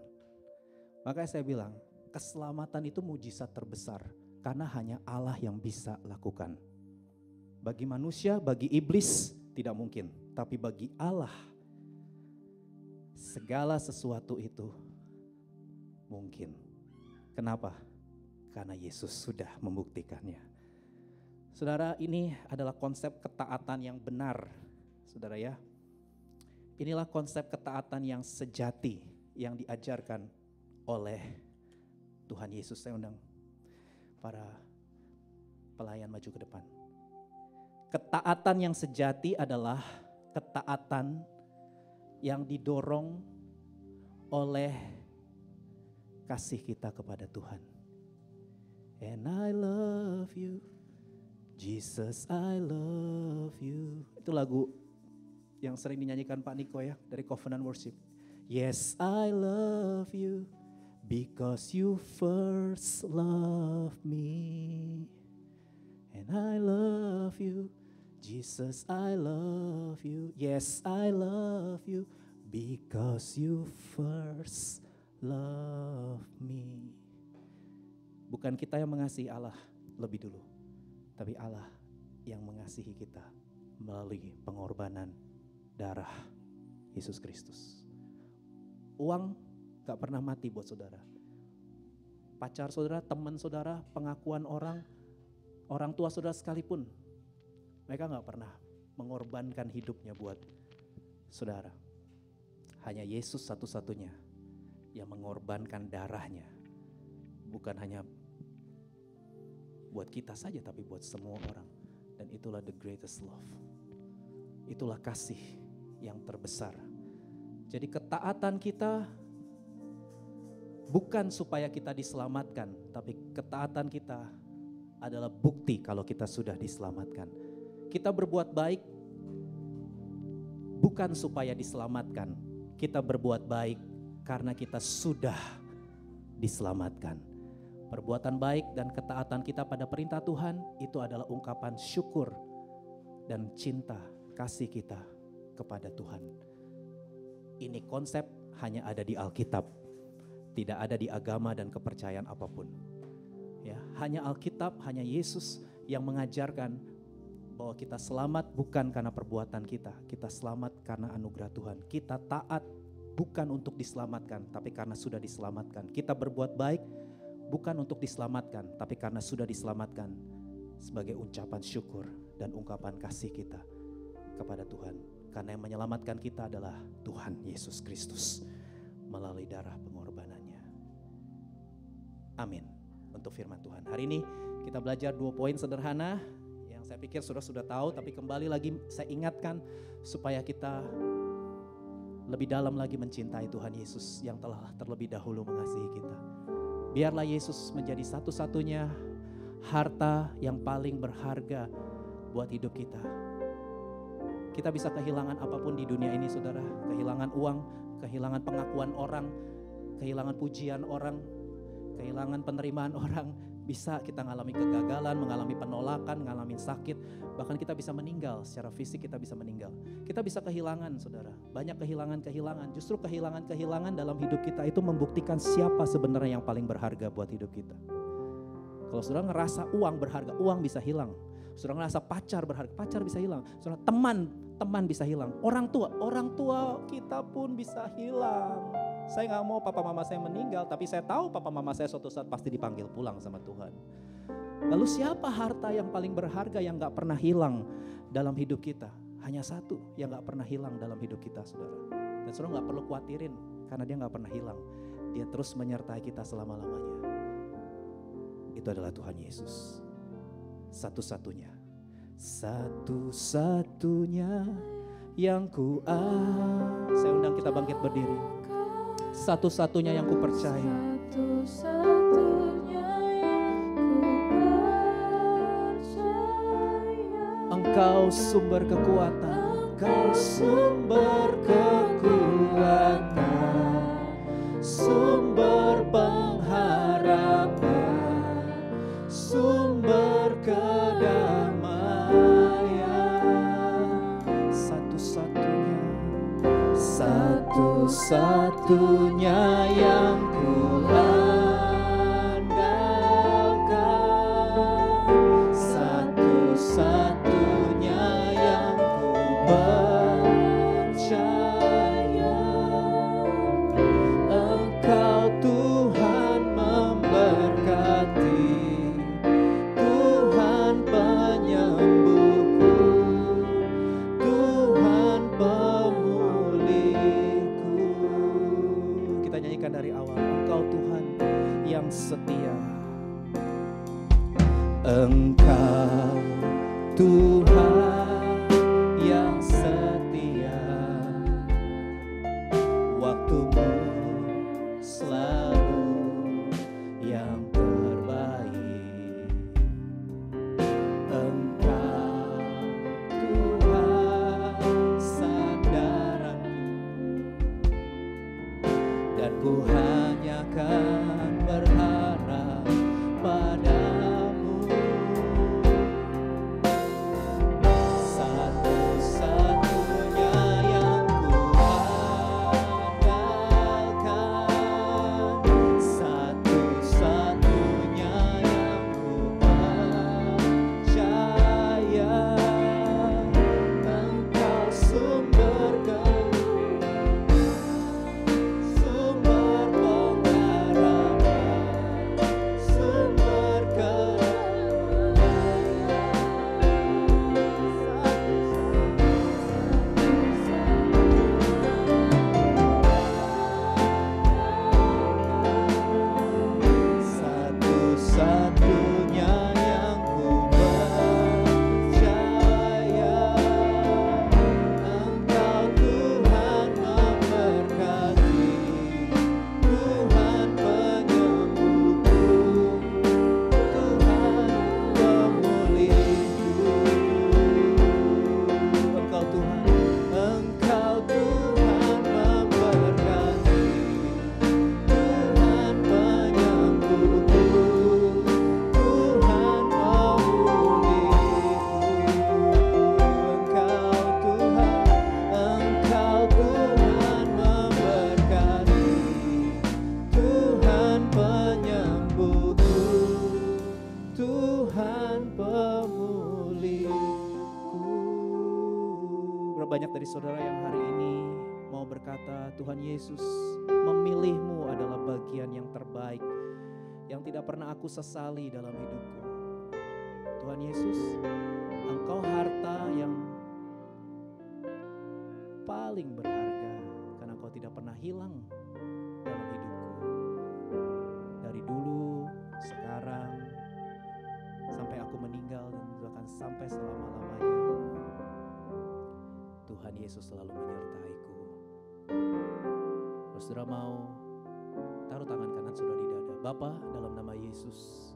Makanya saya bilang, keselamatan itu mujizat terbesar, karena hanya Allah yang bisa lakukan. Bagi manusia, bagi iblis tidak mungkin, tapi bagi Allah segala sesuatu itu mungkin. Kenapa? Karena Yesus sudah membuktikannya. Saudara, ini adalah konsep ketaatan yang benar saudara ya. Inilah konsep ketaatan yang sejati yang diajarkan oleh Tuhan Yesus. Saya undang para pelayan maju ke depan. Ketaatan yang sejati adalah ketaatan yang didorong oleh kasih kita kepada Tuhan. And I love you, Jesus, I love you. Itu lagu yang sering dinyanyikan Pak Niko ya, dari Covenant Worship. Yes, I love you because you first loved me. And I love you, Jesus, I love you. Yes, I love you because you first loved me. Bukan kita yang mengasihi Allah lebih dulu, tapi Allah yang mengasihi kita melalui pengorbanan darah Yesus Kristus. Uang gak pernah mati buat saudara. Pacar saudara, teman saudara, pengakuan orang, orang tua saudara sekalipun, mereka gak pernah mengorbankan hidupnya buat saudara. Hanya Yesus satu-satunya yang mengorbankan darahnya. Bukan hanya buat kita saja, tapi buat semua orang. Dan itulah the greatest love. Itulah kasih yang terbesar. Jadi ketaatan kita bukan supaya kita diselamatkan, tapi ketaatan kita adalah bukti kalau kita sudah diselamatkan. Kita berbuat baik bukan supaya diselamatkan. Kita berbuat baik karena kita sudah diselamatkan. Perbuatan baik dan ketaatan kita pada perintah Tuhan itu adalah ungkapan syukur dan cinta kasih kita kepada Tuhan. Ini konsep hanya ada di Alkitab, tidak ada di agama dan kepercayaan apapun. Ya, hanya Alkitab, hanya Yesus yang mengajarkan bahwa kita selamat bukan karena perbuatan kita selamat karena anugerah Tuhan. Kita taat bukan untuk diselamatkan, tapi karena sudah diselamatkan. Kita berbuat baik bukan untuk diselamatkan, tapi karena sudah diselamatkan sebagai ucapan syukur dan ungkapan kasih kita kepada Tuhan. Karena yang menyelamatkan kita adalah Tuhan Yesus Kristus melalui darah pengorbanannya. Amin. Untuk firman Tuhan. Hari ini kita belajar 2 poin sederhana yang saya pikir sudah tahu, tapi kembali lagi saya ingatkan supaya kita lebih dalam lagi mencintai Tuhan Yesus yang telah terlebih dahulu mengasihi kita. Biarlah Yesus menjadi satu-satunya harta yang paling berharga buat hidup kita. Kita bisa kehilangan apapun di dunia ini saudara. Kehilangan uang, kehilangan pengakuan orang, kehilangan pujian orang, kehilangan penerimaan orang. Bisa kita mengalami kegagalan, mengalami penolakan, mengalami sakit. Bahkan kita bisa meninggal, secara fisik kita bisa meninggal. Kita bisa kehilangan saudara, banyak kehilangan-kehilangan. Justru kehilangan-kehilangan dalam hidup kita itu membuktikan siapa sebenarnya yang paling berharga buat hidup kita. Kalau saudara ngerasa uang berharga, uang bisa hilang. Saudara ngerasa pacar berharga, pacar bisa hilang. Saudara teman bisa hilang. Orang tua kita pun bisa hilang. Saya gak mau papa mama saya meninggal, tapi saya tahu papa mama saya suatu saat pasti dipanggil pulang sama Tuhan. Lalu siapa harta yang paling berharga yang gak pernah hilang dalam hidup kita? Hanya satu yang gak pernah hilang dalam hidup kita saudara. Dan saudara gak perlu khawatirin karena dia gak pernah hilang. Dia terus menyertai kita selama-lamanya. Itu adalah Tuhan Yesus. Satu-satunya yang saya undang kita bangkit berdiri. Satu-satunya yang ku percaya. Engkau sumber kekuatan, Engkau sumber kekuatan, sumber pengharapan, sumber kedamaian. Satu-satunya yang ku andalkan, satu-satunya yang ku percaya. Engkau Tuhan memberkati, Tuhan penyembuhku, Tuhan kita nyanyikan dari awal. Engkau Tuhan yang setia. Engkau Tuhan yang setia, waktumu selalu yang terbaik. Engkau Tuhan sandaranku, dan ku hanya kan berharap padamu. Satu-satunya yang ku andalkan, satu-satunya yang ku percaya. Engkau sumber satu-satunya yang ku percaya. Engkau Tuhan memberkati, Tuhan penyembuhku, Tuhan pemulihku. Engkau Tuhan, Engkau Tuhan memberkati, Tuhan penyembuhku, Tuhan pemulihku. Engkau Tuhan memberkati, Tuhan penyembuhku, Tuhan pemulihku. Berapa banyak dari saudara yang hari ini mau berkata, Tuhan Yesus, memilihmu adalah bagian yang terbaik yang tidak pernah aku sesali dalam hidupku. Tuhan Yesus, Engkau harta yang paling berharga karena Engkau tidak pernah hilang dalam hidupku. Dari dulu, sekarang, sampai aku meninggal dan bahkan sampai selama-lamanya, Tuhan Yesus selalu menyertaiku. Kalau saudara mau, taruh tangan kanan saudara di dada. Bapa, dalam nama Yesus,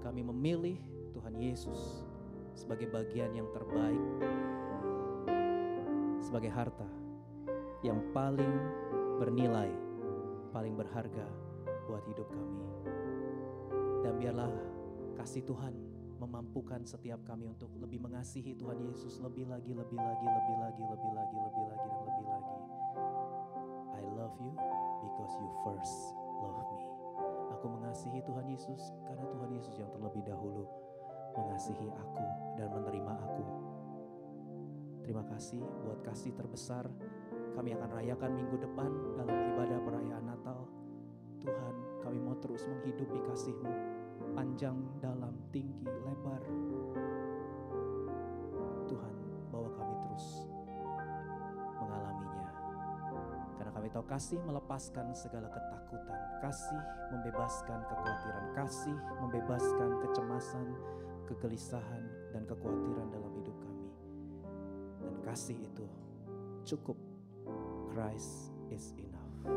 kami memilih Tuhan Yesus sebagai bagian yang terbaik, sebagai harta yang paling bernilai, paling berharga buat hidup kami. Dan biarlah kasih Tuhan memampukan setiap kami untuk lebih mengasihi Tuhan Yesus lebih lagi, lebih lagi, lebih lagi, lebih lagi, lebih lagi, dan lebih lagi. I love you because you first love me. Aku mengasihi Tuhan Yesus karena Tuhan Yesus yang terlebih dahulu mengasihi aku dan menerima aku. Terima kasih buat kasih terbesar. Kami akan rayakan minggu depan dalam ibadah perayaan Natal. Tuhan, kami mau terus menghidupi kasih-Mu, panjang, dalam, tinggi, lebar. Tuhan, bawa kami terus mengalaminya. Karena kami tahu kasih melepaskan segala ketakutan, kasih membebaskan kekhawatiran, kasih membebaskan kecemasan, kegelisahan, dan kekhawatiran dalam hidup kami. Dan kasih itu cukup. Christ is enough.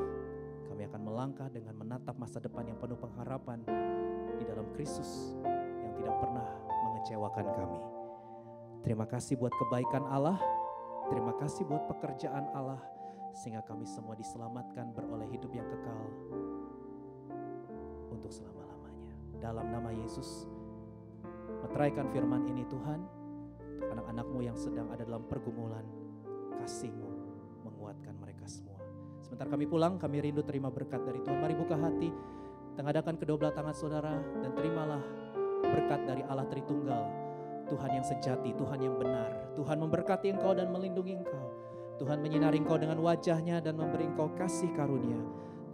Kami akan melangkah dengan menatap masa depan yang penuh pengharapan di dalam Kristus yang tidak pernah mengecewakan kami. Terima kasih buat kebaikan Allah, terima kasih buat pekerjaan Allah, sehingga kami semua diselamatkan beroleh hidup yang kekal untuk selama-lamanya. Dalam nama Yesus, meteraikan firman ini Tuhan, anak-anak-Mu yang sedang ada dalam pergumulan, kasih-Mu menguatkan mereka semua. Sebentar kami pulang, kami rindu terima berkat dari Tuhan. Mari buka hati, tengadakan kedua belah tangan saudara, dan terimalah berkat dari Allah Tritunggal. Tuhan yang sejati, Tuhan yang benar. Tuhan memberkati engkau dan melindungi engkau. Tuhan menyinari engkau dengan wajahnya dan memberi engkau kasih karunia.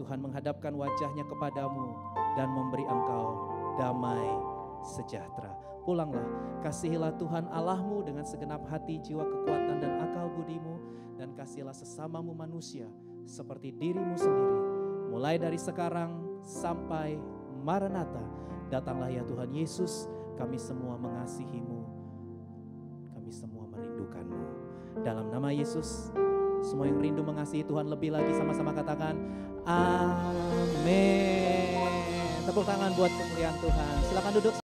Tuhan menghadapkan wajahnya kepadamu dan memberi engkau damai sejahtera. Pulanglah, kasihilah Tuhan Allahmu dengan segenap hati, jiwa, kekuatan, dan akal budimu. Dan kasihilah sesamamu manusia seperti dirimu sendiri. mulai dari sekarang sampai Maranatha. Datanglah ya Tuhan Yesus, kami semua mengasihi-Mu, kami semua merindukan-Mu. Dalam nama Yesus, semua yang rindu mengasihi Tuhan lebih lagi sama-sama katakan amin. Tepuk tangan buat kemuliaan Tuhan. Silakan duduk.